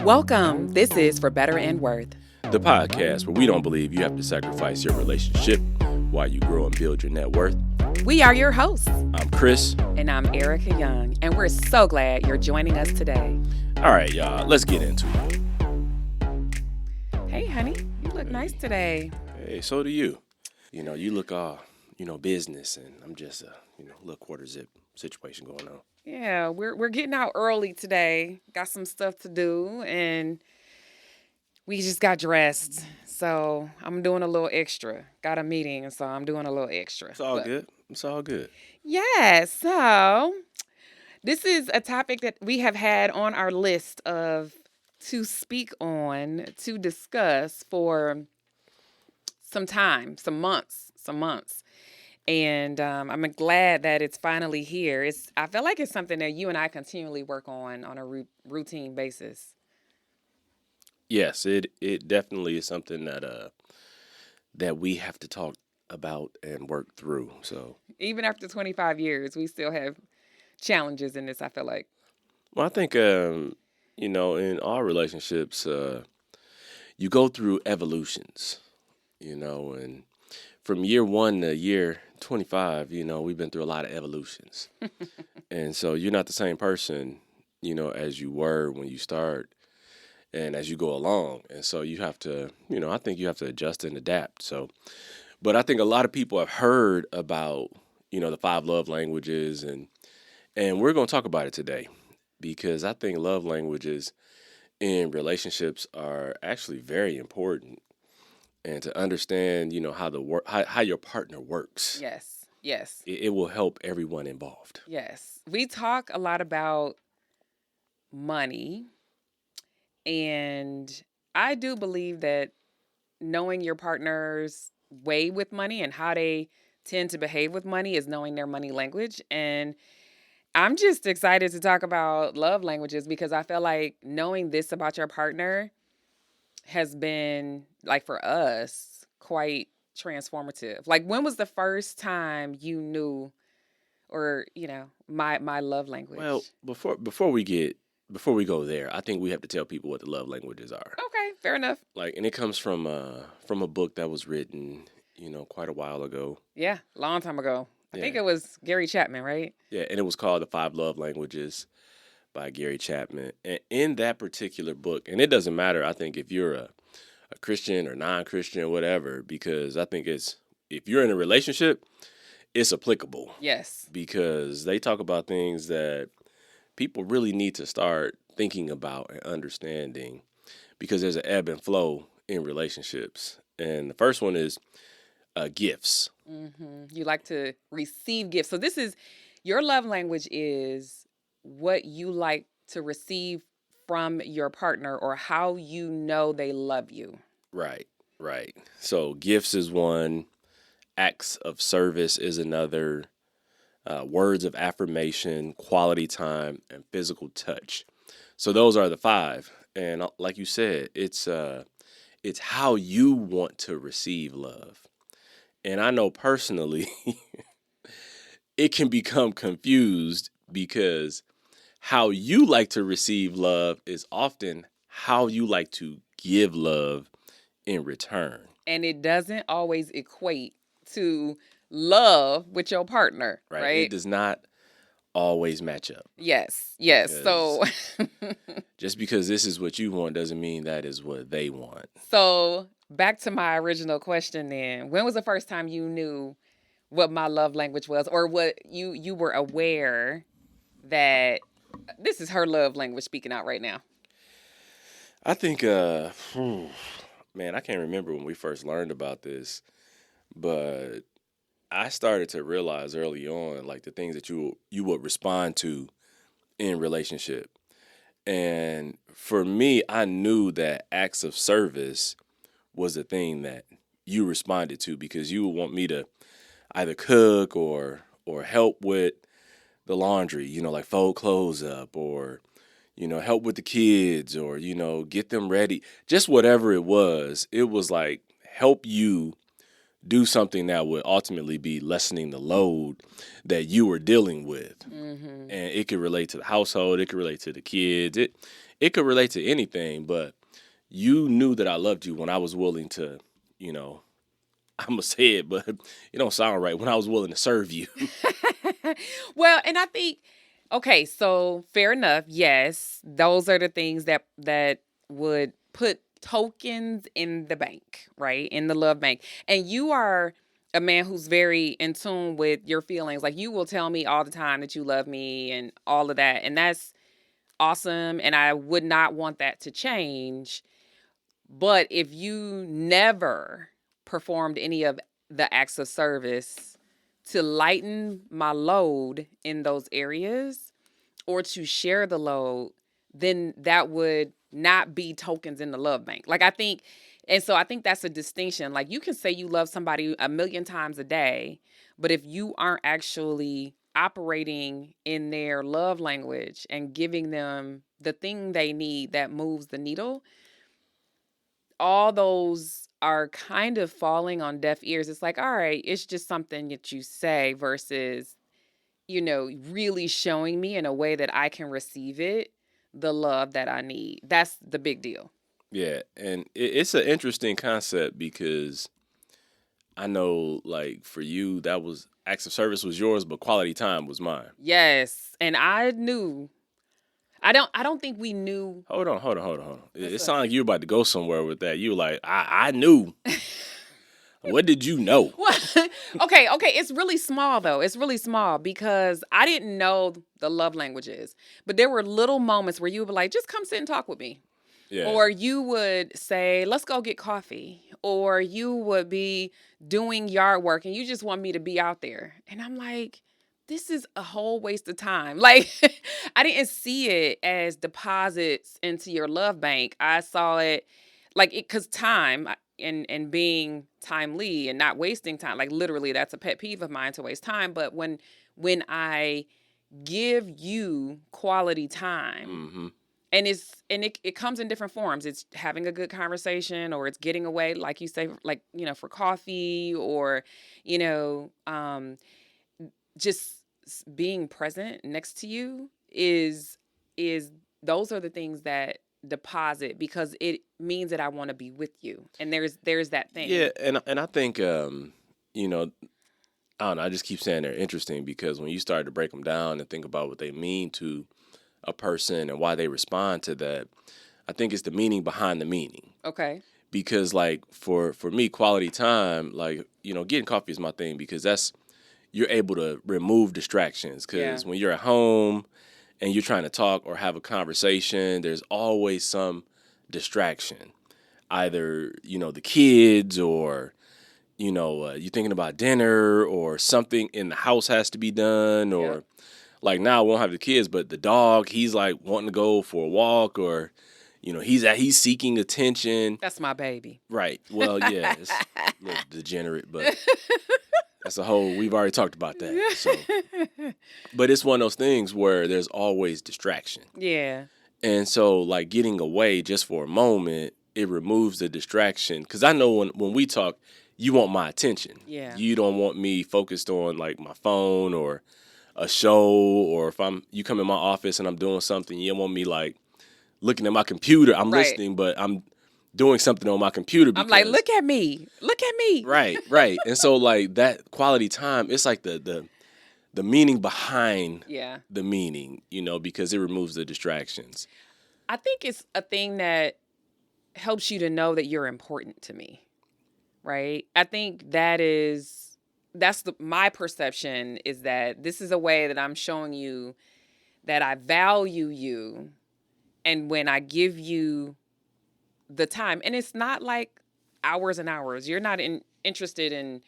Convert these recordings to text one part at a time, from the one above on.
Welcome. This is For Better and Worth. The podcast where we don't believe you have to sacrifice your relationship while you grow and build your net worth. We are your hosts. I'm Chris. And I'm Ericka Young. And we're so glad you're joining us today. All right, y'all. Let's get into it. Hey, honey. You look nice today. Hey, so do you. You know, you look all, business, and I'm just a, little quarter zip situation going on. Yeah, we're getting out early today. Got some stuff to do, and we just got dressed. So I'm doing a little extra. Got a meeting, and so I'm doing a little extra. It's all good. It's all good. Yeah, so this is a topic that we have had on our list of to speak on, to discuss for some time, some months. And I'm glad that it's finally here. I feel like it's something that you and I continually work on a routine basis. Yes, it definitely is something that we have to talk about and work through. So even after 25 years, we still have challenges in this, I feel like. Well, I think, in all relationships, you go through evolutions, and from year 1 to year 25, we've been through a lot of evolutions. And so you're not the same person, as you were when you start and as you go along. And so you have to, I think you have to adjust and adapt. So, but I think a lot of people have heard about, the 5 love languages, and we're going to talk about it today because I think love languages in relationships are actually very important. And to understand, how your partner works. Yes. It will help everyone involved. Yes. We talk a lot about money. And I do believe that knowing your partner's way with money and how they tend to behave with money is knowing their money language. And I'm just excited to talk about love languages because I feel like knowing this about your partner has been, like, for us, quite transformative. Like, when was the first time you knew, or my love language? Well, before we go there, I think we have to tell people what the love languages are. Okay, fair enough. And it comes from a book that was written, quite a while ago. Yeah, long time ago. I think it was Gary Chapman, right? Yeah, and it was called The 5 Love Languages by Gary Chapman. And in that particular book, and it doesn't matter, I think, if you're a Christian or non-Christian or whatever, because I think if you're in a relationship, it's applicable. Yes. Because they talk about things that people really need to start thinking about and understanding because there's an ebb and flow in relationships. And the first one is gifts. Mm-hmm. You like to receive gifts. So this is, your love language is what you like to receive from your partner or how you know they love you. Right. So gifts is one, acts of service is another, words of affirmation, quality time, and physical touch. So those are the 5. And like you said, it's how you want to receive love. And I know personally, it can become confused because how you like to receive love is often how you like to give love in return. And it doesn't always equate to love with your partner, right? It does not always match up. Yes. So just because this is what you want doesn't mean that is what they want. So back to my original question then. When was the first time you knew what my love language was, or what you were aware that this is her love language speaking out right now? I think, I can't remember when we first learned about this, but I started to realize early on, like, the things that you would respond to in relationship. And for me, I knew that acts of service was the thing that you responded to because you would want me to either cook or help with the laundry, like fold clothes up or, help with the kids or, get them ready. Just whatever it was like help you do something that would ultimately be lessening the load that you were dealing with. Mm-hmm. and it could relate to the household, it could relate to the kids, it could relate to anything. But you knew that I loved you when I was willing to, you know, I'm gonna say it, but it don't sound right. When I was willing to serve you. Well, and I think, okay, so fair enough. Yes, those are the things that would put tokens in the bank, right? In the love bank. And you are a man who's very in tune with your feelings. Like you will tell me all the time that you love me and all of that. And that's awesome. And I would not want that to change. But if you never performed any of the acts of service to lighten my load in those areas or to share the load, then that would not be tokens in the love bank. Like I think, and so I think that's a distinction. Like you can say you love somebody a million times a day, but if you aren't actually operating in their love language and giving them the thing they need that moves the needle, all those are kind of falling on deaf ears. It's like, all right, it's just something that you say versus, really showing me in a way that I can receive it, the love that I need. That's the big deal. Yeah, and it's an interesting concept because I know, like for you, that was acts of service was yours, but quality time was mine. Yes. And I knew. I don't think we knew. Hold on. It What's up? sounded like you were about to go somewhere with that. You were like, I knew. What did you know? Okay, it's really small though. It's really small because I didn't know the love languages. But there were little moments where you would be like, just come sit and talk with me. Yeah, Or you would say, let's go get coffee. Or you would be doing yard work and you just want me to be out there. And I'm like, this is a whole waste of time. Like, I didn't see it as deposits into your love bank. I saw it like it because time and being timely and not wasting time. Like literally, that's a pet peeve of mine to waste time. But when I give you quality time, mm-hmm. and it comes in different forms. It's having a good conversation, or it's getting away, like you say, like for coffee, or you know um just being present next to you is those are the things that deposit because it means that I want to be with you, and there's that Yeah, thing. and I think you know, I don't know. I just keep saying they're interesting because when you start to break them down and think about what they mean to a person and why they respond to that, I think it's the meaning behind the meaning. Okay. Because like for me, quality time, like getting coffee is my thing because that's you're able to remove distractions. Yeah. Because when you're at home and you're trying to talk or have a conversation, there's always some distraction. Either the kids or you're thinking about dinner or something in the house has to be done Yep. or like now I won't have the kids, but the dog, he's like wanting to go for a walk or he's seeking attention. That's my baby. Right. Well, yeah, it's a little degenerate, but that's a whole we've already talked about that. So, but it's one of those things where there's always distraction. Yeah. And so like getting away just for a moment, it removes the distraction cuz I know when we talk, you want my attention. Yeah. You don't want me focused on like my phone or a show or if you come in my office and I'm doing something, you don't want me like looking at my computer. I'm Right. listening, but I'm doing something on my computer I'm like, because look at me. Look at me. right. And so like that quality time, it's like the meaning behind Yeah. the meaning, because it removes the distractions. I think it's a thing that helps you to know that you're important to me, right? I think my perception is that this is a way that I'm showing you that I value you, and when I give you the time, and it's not like hours and hours. You're not interested in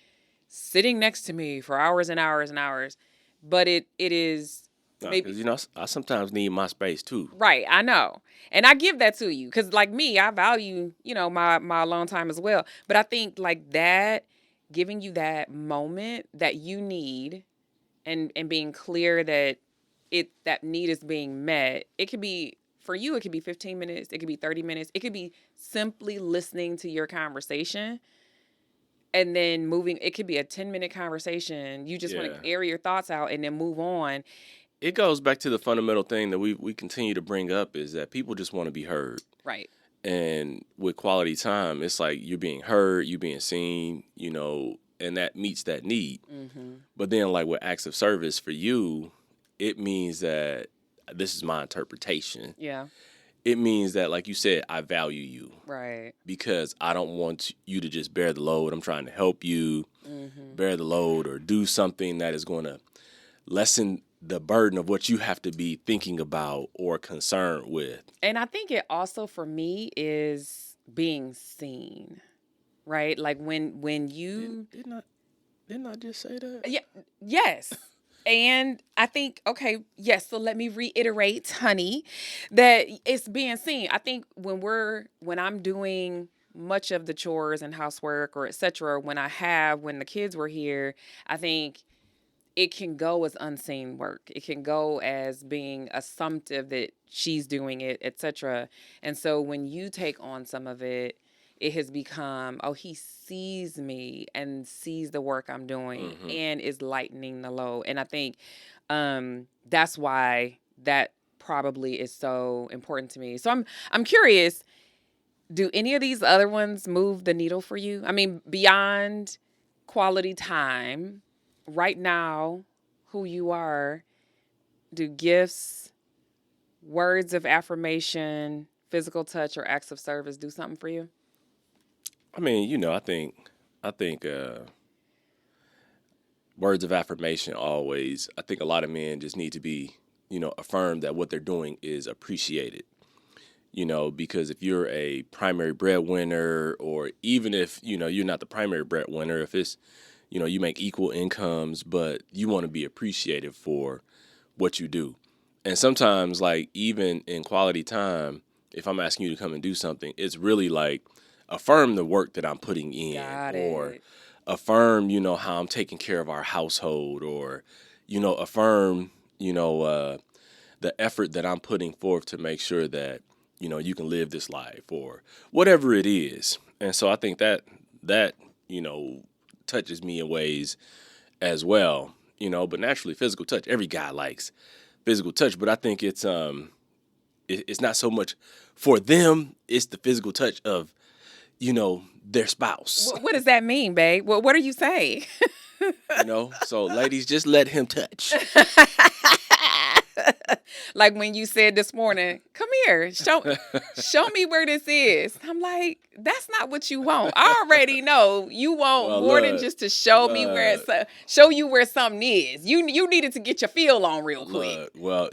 sitting next to me for hours and hours and hours, but it is maybe. Because I sometimes need my space too. Right, I know. And I give that to you cuz like me, I value, my alone time as well. But I think like that giving you that moment that you need and being clear that that need is being met. It could be for you it could be 15 minutes, it could be 30 minutes. It could be simply listening to your conversation and then moving. It could be a 10-minute conversation. You just want Yeah. to air your thoughts out and then move on. it goes back to the fundamental thing that we continue to bring up is that people just want to be heard. Right. And with quality time, it's like you're being heard, you're being seen, and that meets that need. Mm-hmm. But then, like with acts of service for you, it means that this is my interpretation. Yeah. It means that, like you said, I value you Right. because I don't want you to just bear the load. I'm trying to help you Mm-hmm. bear the load or do something that is going to lessen the burden of what you have to be thinking about or concerned with. And I think it also for me is being seen, right? Like when you Didn't I just say that? yeah, yes. And I think, okay, yes, so let me reiterate, honey, that it's being seen. I think when I'm doing much of the chores and housework or etc., when the kids were here, I think it can go as unseen work. It can go as being assumptive that she's doing it, etc. And so when you take on some of it, it has become, oh, he sees me and sees the work I'm doing and is lightening the load. And I think that's why that probably is so important to me. So I'm curious, do any of these other ones move the needle for you? I mean, beyond quality time, right now, who you are, do gifts, words of affirmation, physical touch, or acts of service do something for you? I mean, I think words of affirmation always. I think a lot of men just need to be, affirmed that what they're doing is appreciated. Because if you're a primary breadwinner, or even if you're not the primary breadwinner, if it's you make equal incomes, but you want to be appreciated for what you do. And sometimes, like, even in quality time, if I'm asking you to come and do something, it's really like affirm the work that I'm putting in, Got or it. affirm, how I'm taking care of our household, or, affirm, the effort that I'm putting forth to make sure that, you can live this life or whatever it is. And so I think that, touches me in ways as well, but naturally physical touch, every guy likes physical touch, but I think it's not so much for them, it's the physical touch of, their spouse. What does that mean, babe? What are you saying? So ladies, just let him touch. Like when you said this morning, come here, show me where this is. I'm like, that's not what you want. I already know you want Well, more than look, just to show me where show you where something is. You needed to get your feel on real quick. look, well,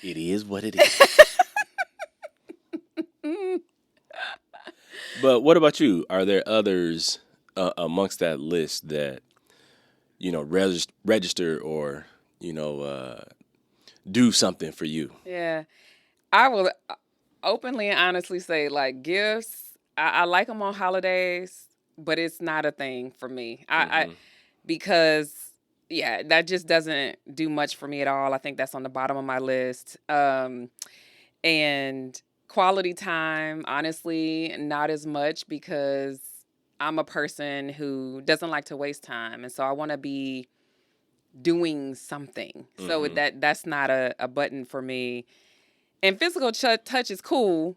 it is what it is. But what about you? Are there others amongst that list that register or do something for you? Yeah, I will openly and honestly say, like, gifts, I like them on holidays, but it's not a thing for me. I Mm-hmm. because yeah, that just doesn't do much for me at all. I think that's on the bottom of my list. And quality time, honestly, not as much because I'm a person who doesn't like to waste time, and so I want to be doing something. So Mm-hmm. that's not a button for me. And physical touch is cool.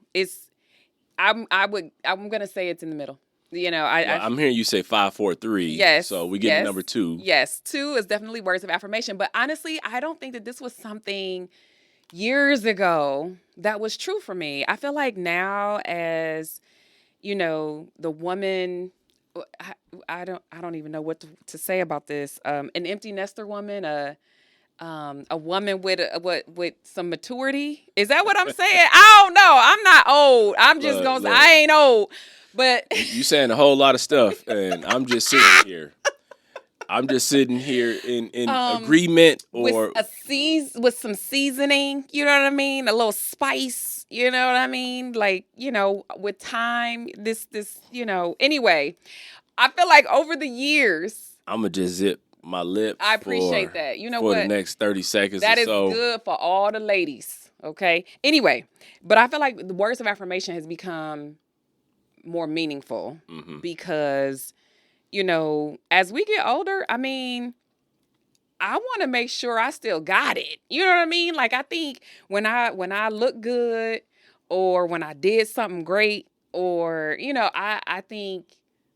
I'm gonna say it's in the middle. Well, I'm hearing you say 5, 4, 3. Yes, So we get to yes, number 2. yes. Two is definitely words of affirmation. But honestly, I don't think that this was something years ago that was true for me. I feel like now, as the woman, I don't even know what to say about this. An empty nester woman, a woman with with some maturity. Is that what I'm saying? I don't know. I'm not old. I'm just Look, gonna say look, I ain't old. But you saying a whole lot of stuff, and I'm just sitting here. I'm just sitting here in agreement, with or with some seasoning, you know what I mean? A little spice, you know what I mean? Like, with time, anyway, I feel like over the years, I'm gonna just zip my lips I appreciate that. You know for the what? next 30 seconds or That is so. good for all the ladies, okay? Anyway, but I feel like the words of affirmation has become more meaningful Mm-hmm. because, as we get older, I mean, I want to make sure I still got it. You know what I mean? Like I think when I look good or when I did something great or I think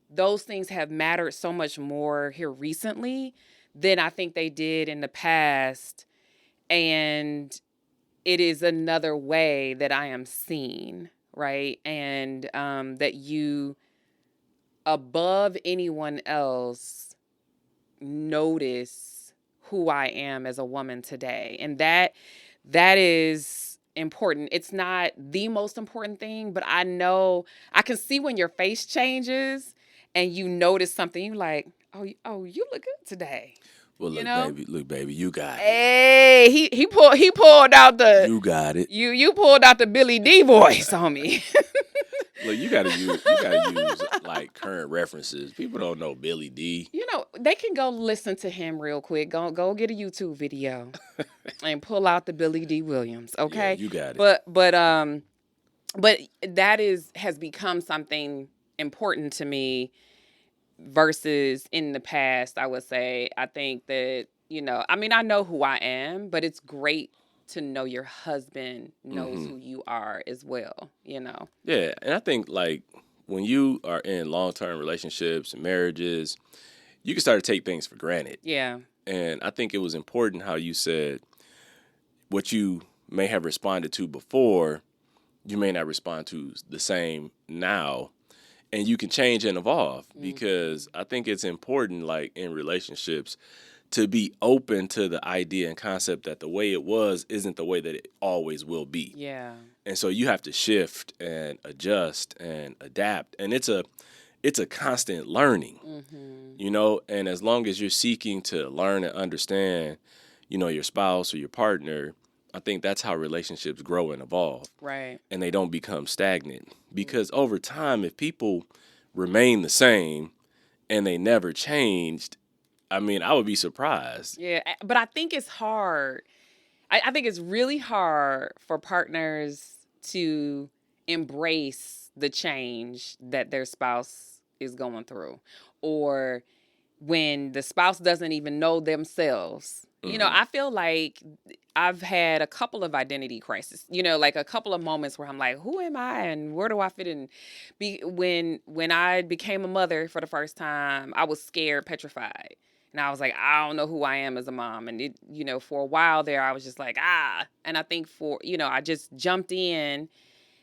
those things have mattered so much more here recently than I think they did in the past. And it is another way that I am seen, right? And that you, above anyone else, notice who I am as a woman today. And that is important. It's not the most important thing, but I know I can see when your face changes and you notice something, you like, oh, you look good today. Well, You know? look, baby, you got it. Hey, he pulled out the You got it. you pulled out the Billy D voice on me. Look, you gotta use like current references. People don't know Billy D. They can go listen to him real quick. Go get a YouTube video and pull out the Billy D. Williams, Yeah, okay? you got it. But that has become something important to me versus in the past. I would say I think that I mean I know who I am, but it's great to know your husband knows who you are as well. Yeah, and I think like when you are in long-term relationships and marriages, you can start to take things for granted. Yeah. And I think it was important how you said what you may have responded to before, you may not respond to the same now. And you can change and evolve because I think it's important, like in relationships, to be open to the idea and concept that the way it was isn't the way that it always will be. Yeah. And so you have to shift and adjust and adapt. And it's a constant learning, and as long as you're seeking to learn and understand, your spouse or your partner, I think that's how relationships grow and evolve. Right. And they don't become stagnant. Because over time, if people remain the same and they never changed, I mean, I would be surprised. Yeah. But I think it's hard. I think it's really hard for partners to embrace the change that their spouse is going through, or when the spouse doesn't even know themselves. I feel like I've had a couple of identity crises, like a couple of moments where I'm like, who am I and where do I fit in? When I became a mother for the first time, I was scared, petrified. And I was like, I don't know who I am as a mom. And for a while there, I was just like, And I think I just jumped in.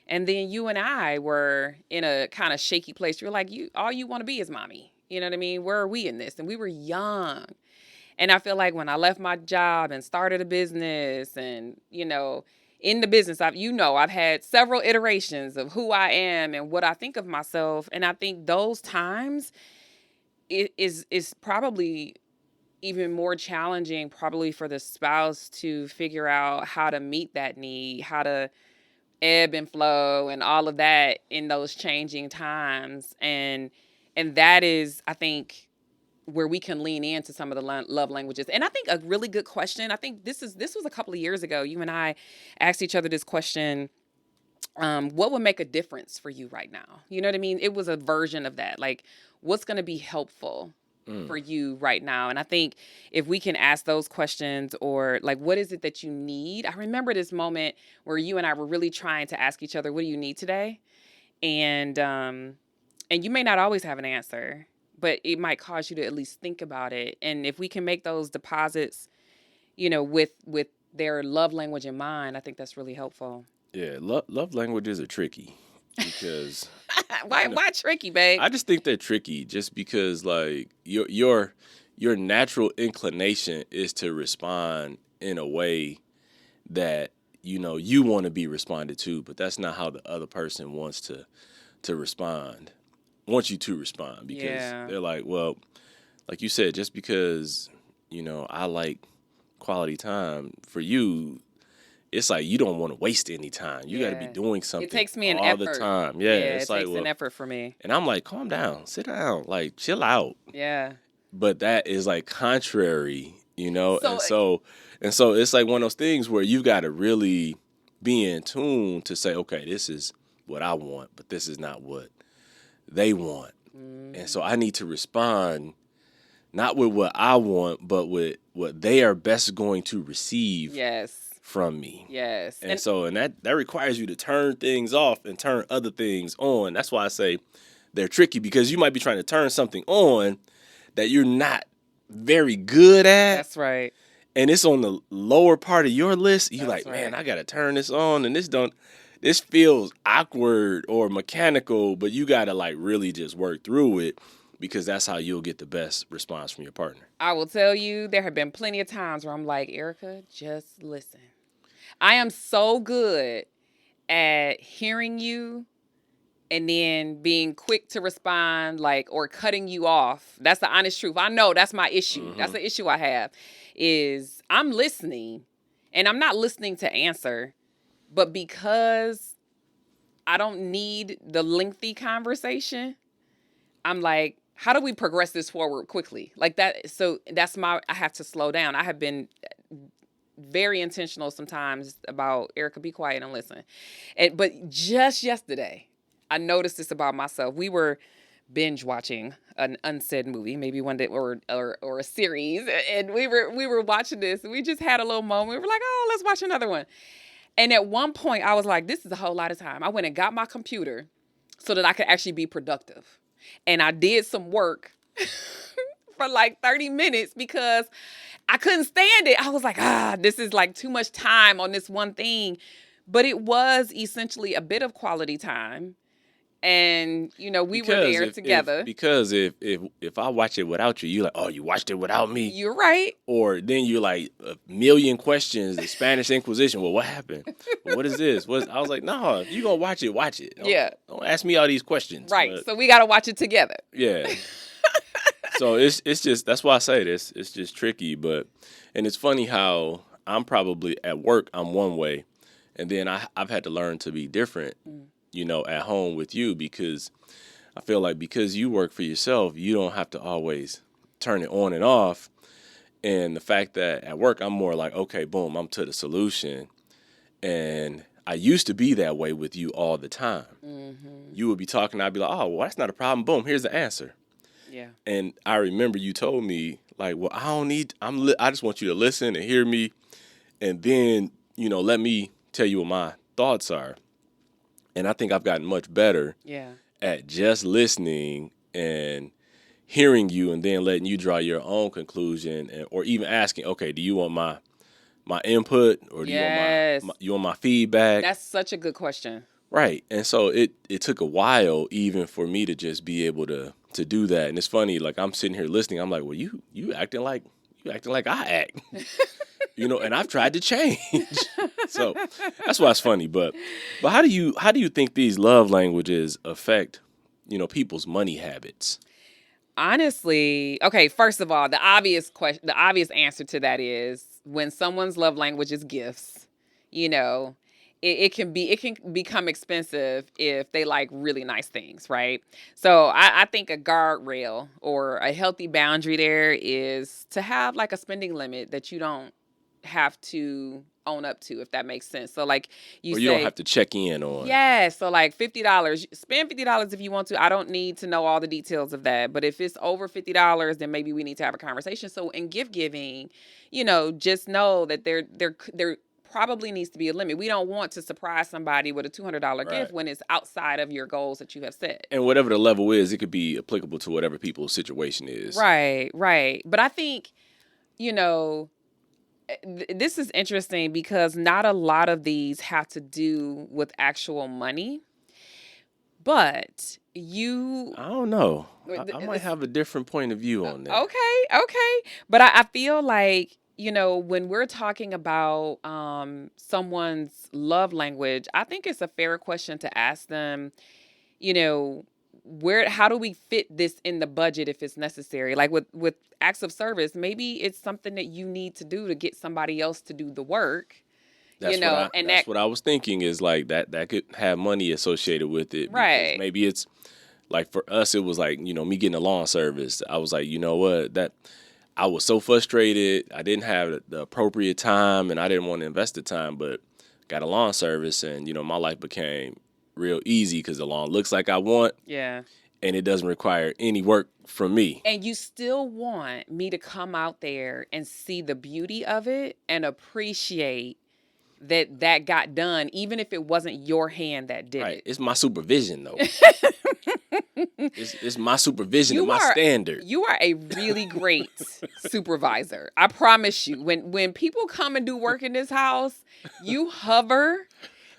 And then you and I were in a kind of shaky place. You're like, all you want to be is mommy. You know what I mean? Where are we in this? And we were young. And I feel like when I left my job and started a business and, in the business, I've had several iterations of who I am and what I think of myself. And I think those times is probably even more challenging probably for the spouse to figure out how to meet that need, how to ebb and flow and all of that in those changing times. And that is, I think, where we can lean into some of the love languages. And I think a really good question, I think this was a couple of years ago, you and I asked each other this question, what would make a difference for you right now? You know what I mean? It was a version of that. Like, what's going to be helpful for you right now? And I think if we can ask those questions, or like, what is it that you need? I remember this moment where you and I were really trying to ask each other, what do you need today? And you may not always have an answer, but it might cause you to at least think about it. And if we can make those deposits, with their love language in mind, I think that's really helpful. Yeah, love languages are tricky because why tricky, babe? I just think they're tricky just because like your natural inclination is to respond in a way that you want to be responded to, but that's not how the other person wants to respond. Wants you to respond because they're like, well, like you said, just because I like quality time for you, it's like you don't want to waste any time. You got to be doing something. It takes me an all effort. the time. Yeah, it like, takes an effort for me. And I'm like, calm down, sit down, like chill out. Yeah. But that is like contrary, so, and so it's like one of those things where you got to really be in tune to say, okay, this is what I want, but this is not what they want. And so I need to respond not with what I want, but with what they are best going to receive Yes. from me. Yes. And that requires you to turn things off and turn other things on. That's why I say they're tricky, because you might be trying to turn something on that you're not very good at, that's right. and it's on the lower part of your list. You're That's like, man, right. I gotta turn this on, and this feels awkward or mechanical, but you gotta like really just work through it, because that's how you'll get the best response from your partner. I will tell you, there have been plenty of times where I'm like, Ericka, just listen. I am so good at hearing you and then being quick to respond, like, or cutting you off. That's the honest truth. I know that's my issue. That's Mm-hmm. the issue I have, is I'm listening and I'm not listening to answer, but because I don't need the lengthy conversation, I'm like, how do we progress this forward quickly? Like that. So I have to slow down. I have been very intentional sometimes about, Ericka, be quiet and listen. But just yesterday, I noticed this about myself. We were binge watching an unsaid movie, maybe one day, or a series, and we were watching this, and we just had a little moment. We were like, oh, let's watch another one. And at one point, I was like, this is a whole lot of time. I went and got my computer so that I could actually be productive, and I did some work for like 30 minutes because I couldn't stand it. I was like, this is like too much time on this one thing. But it was essentially a bit of quality time. And, we were Because there if if together. because if I watch it without you, you like, oh, you watched it without me, You're right. or then you're like a million questions. The Spanish Inquisition. Well, what happened? Well, what is this? I was like, no, if you gonna watch it, watch it. Yeah. Don't ask me all these questions. Right. But So we got to watch it together. yeah. So it's just, that's why I say this. It's just tricky, and it's funny how I'm probably at work I'm one way, and then I've had to learn to be different, at home with you, because I feel like because you work for yourself, you don't have to always turn it on and off. And the fact that at work I'm more like, okay, boom, I'm to the solution, and I used to be that way with you all the time. Mm-hmm. You would be talking, I'd be like, oh, well, that's not a problem. Boom, here's the answer. Yeah. And I remember you told me, like, well, I don't need, I just want you to listen and hear me, and then, let me tell you what my thoughts are. And I think I've gotten much better Yeah. at just listening and hearing you, and then letting you draw your own conclusion, or even asking, okay, do you want my input, or do Yes. you want my feedback? That's such a good question. Right. And so it took a while even for me to just be able to do that. And it's funny, like I'm sitting here listening, I'm like, well, you acting like I act. And I've tried to change. So that's why it's funny. But how do you think these love languages affect, people's money habits? Honestly, okay, first of all, the obvious answer to that is, when someone's love language is gifts, you know, it can become expensive if they like really nice things, right? So I think a guardrail or a healthy boundary there is to have like a spending limit that you don't have to own up to, if that makes sense. So like you Or you don't say, have to check in on. yeah, so like $50. Spend $50 if you want to. I don't need to know all the details of that. But if it's over $50, then maybe we need to have a conversation. So in gift giving, just know that there probably needs to be a limit. We don't want to surprise somebody with a $200 Right. gift when it's outside of your goals that you have set. And whatever the level is, it could be applicable to whatever people's situation is. Right, right. But I think, you know, this is interesting because not a lot of these have to do with actual money, but I don't know. I might have a different point of view on that. okay. But I feel like, when we're talking about someone's love language, I think it's a fair question to ask them, you know, how do we fit this in the budget if it's necessary? Like with acts of service, maybe it's something that you need to do to get somebody else to do the work. That's what I was thinking, is like that could have money associated with it. Right. Maybe it's like, for us, it was like, me getting a lawn service. I was like, you know what, that I was so frustrated. I didn't have the appropriate time, and I didn't want to invest the time, but got a lawn service, and my life became real easy because the lawn looks like I want. Yeah. and it doesn't require any work from me. And you still want me to come out there and see the beauty of it and appreciate that got done, even if it wasn't your hand that did Right. it. It's my supervision, though. It's my supervision and You my are standard. you are a really great supervisor. I promise you. When people come and do work in this house, you hover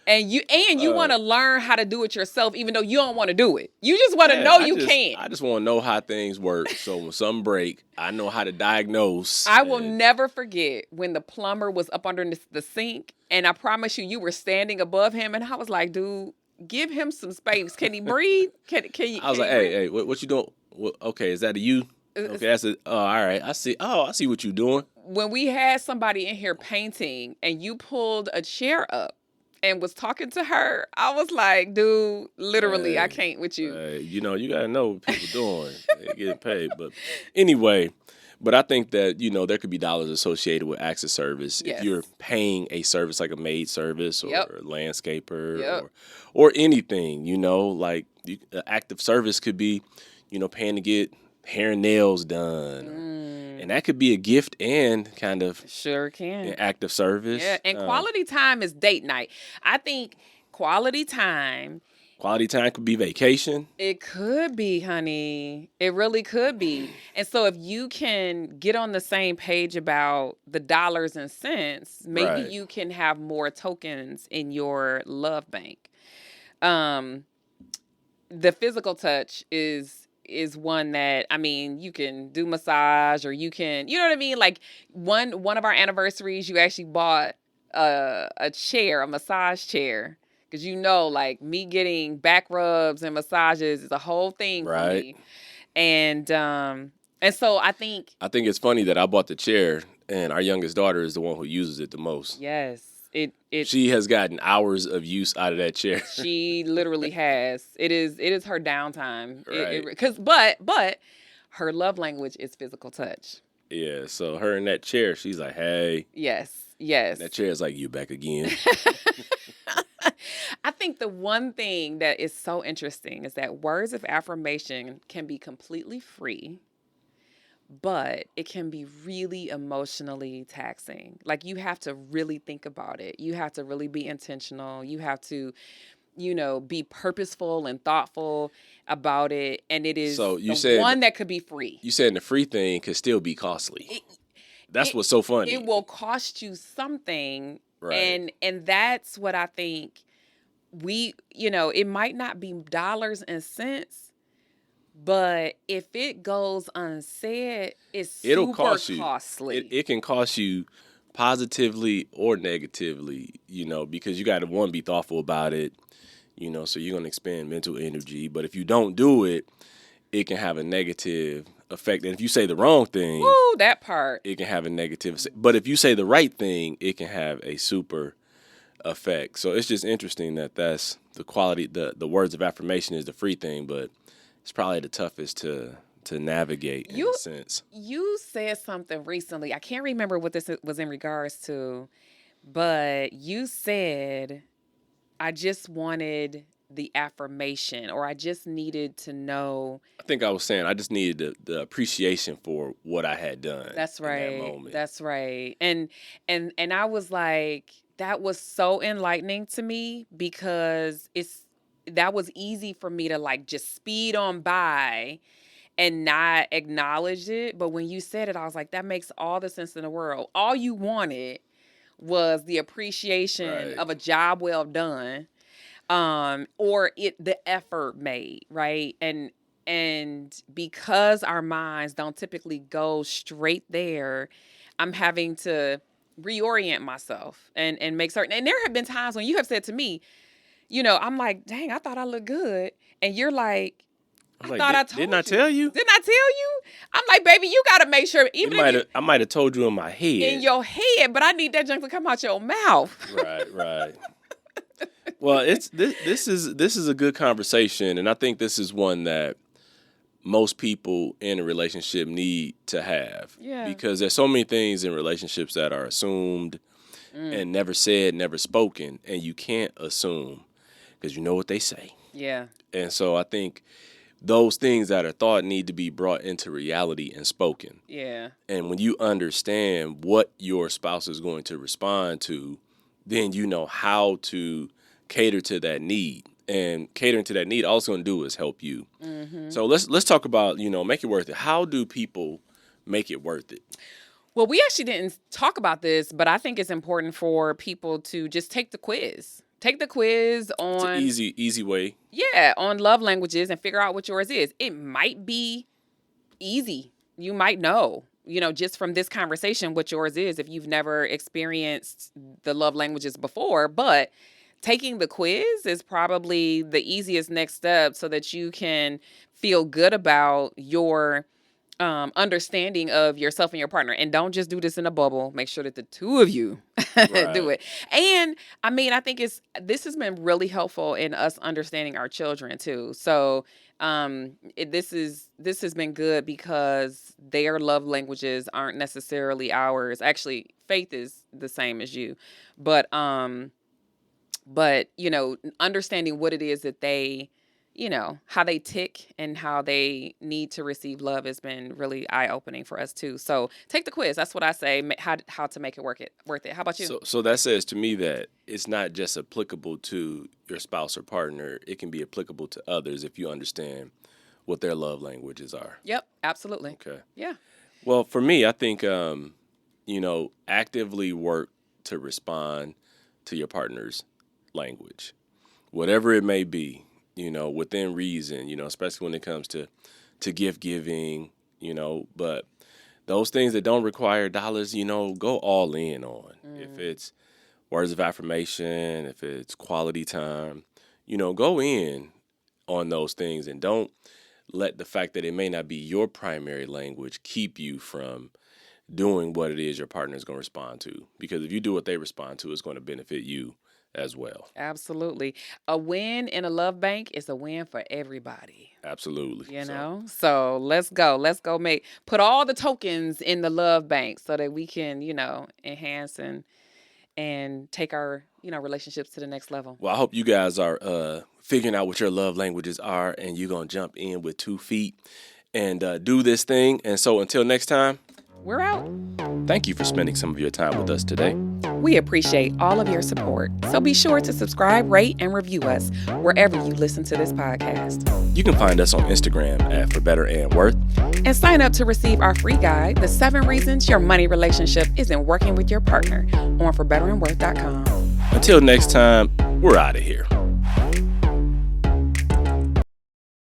and you want to learn how to do it yourself, even though you don't want to do it. You just want to Yeah, know you can. I just want to know how things work. So when something break, I know how to diagnose. I will never forget when the plumber was up under the sink, and I promise you, you were standing above him, and I was like, dude, give him some space. Can he breathe? Can you? I was Can like, he breathe? hey, what you doing? Okay, is that a you? Okay, that's it. Oh, all right. I see. Oh, I see what you're doing. When we had somebody in here painting, and you pulled a chair up and was talking to her, I was like, dude, literally, I can't with you. You know, you gotta know what people doing. They getting paid, but anyway. But I think that, you know, there could be dollars associated with acts of service. Yes. If you're paying a service like a maid service or Yep. a landscaper Yep. or anything, you know, like an act of service could be, you know, paying to get hair and nails done. And that could be a gift and kind of Sure can. an act of service. Yeah, and quality time is date night. I think quality time. Quality time could be vacation. It could be, honey. It really could be. And so if you can get on the same page about the dollars and cents, maybe Right. you can have more tokens in your love bank. The physical touch is one that, I mean, you can do massage, or you can, you know what I mean? Like one of our anniversaries, you actually bought a chair, a massage chair. Because you know, like, me getting back rubs and massages is a whole thing for Right. me. And so I think, it's funny that I bought the chair and our youngest daughter is the one who uses it the most. yes, She has gotten hours of use out of that chair. she literally has. It is her downtime. Right. But her love language is physical touch. Yeah, so her in that chair, she's like, hey. Yes. That chair is like, you back again. I think the one thing that is so interesting is that words of affirmation can be completely free, but it can be really emotionally taxing. Like, you have to really think about it. You have to really be intentional. You have to, be purposeful and thoughtful about it. And it is So you the said one that could be free. You said the free thing could still be costly. That's what's so funny. It will cost you something. Right. And that's what I think it might not be dollars and cents, but if it goes unsaid, It'll super cost you. costly. It can cost you positively or negatively, because you got to, one, be thoughtful about it, so you're going to expend mental energy. But if you don't do it, it can have a negative effect. And if you say the wrong thing, Ooh, that part. it can have a negative. But if you say the right thing, it can have a super effect. So it's just interesting that that's the quality. The words of affirmation is the free thing, but it's probably the toughest to navigate in a sense. You said something recently. I can't remember what this was in regards to, but you said, I just wanted the affirmation, or I just needed to know. I think I was saying I just needed the appreciation for what I had done. That's right. In that moment. That's right. And I was like, that was so enlightening to me, because that was easy for me to, like, just speed on by and not acknowledge it. But when you said it, I was like, that makes all the sense in the world. All you wanted was the appreciation of a job well done, or the effort made, right? And because our minds don't typically go straight there, I'm having to reorient myself and make certain. And there have been times when you have said to me, I'm like, dang, I thought I looked good. And you're like, I thought I told you. Didn't I tell you? Didn't I tell you? I'm like, baby, you got to make sure. I might have told you in my head. In your head, but I need that junk to come out your mouth. Right. Well, this is a good conversation, and I think this is one that most people in a relationship need to have. Yeah. Because there's so many things in relationships that are assumed and never said, never spoken, and you can't assume because you know what they say. Yeah. And so I think those things that are thought need to be brought into reality and spoken. Yeah. And when you understand what your spouse is going to respond to, then you know how to cater to that need. And catering to that need, all it's going to do is help you. Mm-hmm. So let's talk about, make it worth it. How do people make it worth it? Well, we actually didn't talk about this, but I think it's important for people to just take the quiz. Take the quiz on It's an easy way. Yeah, on love languages and figure out what yours is. It might be easy. You might know, just from this conversation what yours is if you've never experienced the love languages before, but taking the quiz is probably the easiest next step so that you can feel good about your understanding of yourself and your partner. And don't just do this in a bubble. Make sure that the two of you do it. And I mean, I think this has been really helpful in us understanding our children too. So this has been good because their love languages aren't necessarily ours. Actually, Faith is the same as you, but understanding what it is that they, how they tick and how they need to receive love has been really eye-opening for us too. So take the quiz. That's what I say. How to make it worth it. How about you? So that says to me that it's not just applicable to your spouse or partner. It can be applicable to others if you understand what their love languages are. Yep, absolutely. Okay. Yeah. Well, for me, I think, actively work to respond to your partner's language, whatever it may be, within reason, especially when it comes to gift giving, but those things that don't require dollars, go all in on. If it's words of affirmation, if it's quality time, go in on those things and don't let the fact that it may not be your primary language keep you from doing what it is your partner is going to respond to. Because if you do what they respond to, it's going to benefit you as well. Absolutely. A win in a love bank is a win for everybody. Absolutely. So let's go put all the tokens in the love bank so that we can, enhance and take our, relationships to the next level. Well, I hope you guys are figuring out what your love languages are and you're going to jump in with 2 feet and do this thing. And so until next time, we're out. Thank you for spending some of your time with us today. We appreciate all of your support. So be sure to subscribe, rate, and review us wherever you listen to this podcast. You can find us on Instagram at For Better and Worth. And sign up to receive our free guide, The 7 Reasons Your Money Relationship Isn't Working with Your Partner, on ForBetterAndWorth.com. Until next time, we're out of here.